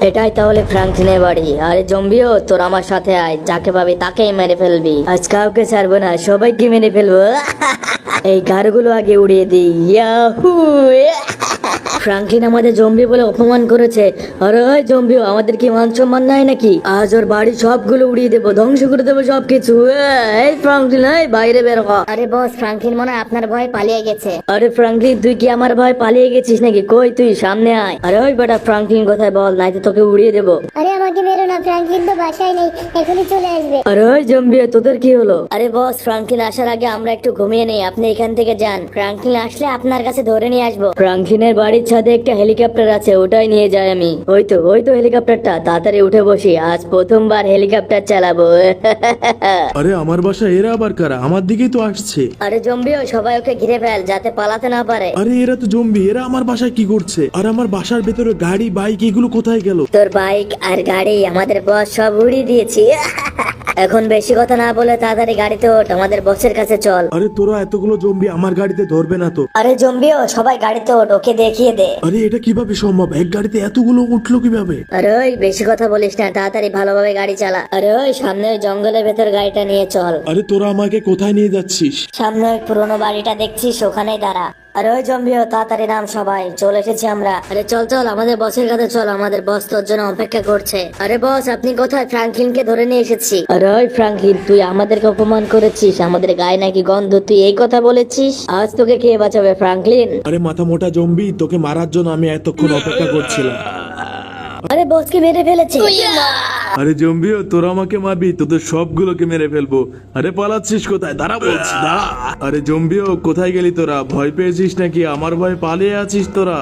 এটাই তাহলে ফ্রাঙ্কলিনের বাড়ি। আরে জম্বিও, তোর আমার সাথে আয়, যাকে পাবি তাকেই মেরে ফেলবি। আজ কাউকে ছাড়বো না, সবাইকে মেরে ফেলবো। এই গাড়গুলো আগে উড়িয়ে দিই। ইয়াহু! ফ্রাঙ্কলিন আমাদের জম্বি বলে অপমান করেছে। আরে ওই জম্বিও, আমাদের কি মান সম্মান নাই নাকি? আজ ওর বাড়ি সবগুলো উড়িয়ে দেবো, ধ্বংস করে দেবো সবকিছু। এই ফ্রাঙ্কলিন, এই বাইরে বের হ। আরে বস, ফ্রাঙ্কলিন মনে হয় আপনার ভয়ে পালিয়ে গেছে। আরে ফ্রাঙ্কলিন, তুই কি আমার ভয় পালিয়ে গেছিস নাকি? কই তুই, সামনে আয়। আরে ওই বেটা ফ্রাঙ্কলিন কোথায় বল, নাইতো তোকে উড়িয়ে দেবো। আরে আমাকে মেরো না, ফ্রাঙ্কলিন তো বাসায় নেই, এখনই চলে আসবে। আরে ওই জম্বি, তোদের কি হলো? আরে বস, ফ্রাঙ্কলিন আসার আগে আমরা একটু ঘুমিয়ে নেই, আপনি এখান থেকে যান। ফ্রাঙ্কলিন আসলে আপনার কাছে ধরে নিয়ে আসবো। ফ্রাঙ্কলিনের বাড়ির ছাদে একটা হেলিকপ্টার আছে, ওটাই নিয়ে যাই আমি। ওই তো হেলিকপ্টারটা, তাড়াতাড়ি উঠে বসি, আজ প্রথমবার হেলিকপ্টার চালাবো। আরে আমার বাসা এরা আবার কারা? আমার দিকেই তো আসছে। আরে জম্বিও, সবাই ওকে ঘিরে ফেল যাতে পালাতে না পারে। আরে এরা তো জম্বি, এরা আমার বাসায় কি করছে? আর আমার বাসার ভেতরে গাড়ি বাইক এগুলো কোথায় গেল? তোর বাইক আর গাড়ি আমাদের বস সব উড়িয়ে দিয়েছি। এখন বেশি কথা না বলে তাড়াতাড়ি গাড়িতে ওঠ, আমাদের বসের কাছে চল। আরে তোরা এতগুলো জম্বি আমার গাড়িতে ধরবে না তো? আরে জম্বিও, সবাই গাড়িতে ওঠ, ওকে দেখিয়ে দে। আরে এটা কিভাবে সম্ভব? এক গাড়িতে এতগুলো উঠলো কিভাবে? আরে ওই বেশি কথা বলিস না, তাড়াতাড়ি ভালোভাবে গাড়ি চালা। আরে ওই সামনে ওই জঙ্গলের ভেতর গাড়িটা নিয়ে চল। আরে তোরা আমাকে কোথায় নিয়ে যাচ্ছিস? সামনে ওই পুরোনো বাড়িটা দেখছিস, ওখানেই দাঁড়া। আরে ওই জম্বিও, তাড়াতাড়ি নাম সবাই, চলে এসেছি আমরা। আরে চল চল, আমাদের বসের কাছে চল, আমাদের বস তোর জন্য অপেক্ষা করছে। আরে বস, আপনি কোথায়? ফ্রাঙ্কলিনকে ধরে নিয়ে এসেছি। আরে ওই ফ্রাঙ্কলিন, তুই আমাদেরকে অপমান করেছিস, আমাদের গায়ে নাকি গন্ধ, তুই এই কথা বলেছিস? আজ তোকে কে বাঁচাবে ফ্রাঙ্কলিন? আরে মাথা মোটা জম্বি, তোকে মারার জন্য আমি এতক্ষণ অপেক্ষা করছিলাম। আরে বসকে মেরে ফেলেছে। আরে জম্বিও, তোরা আমাকে মারবি? তোদের সবগুলোকে মেরে ফেলবো। আরে পালাচ্ছিস কোথায়? দাঁড়া বলছি, দাঁড়া। আরে জম্বিও, কোথায় গেলি তোরা? ভয় পেয়েছিস নাকি? আমার ভয় পালিয়ে আছিস তোরা?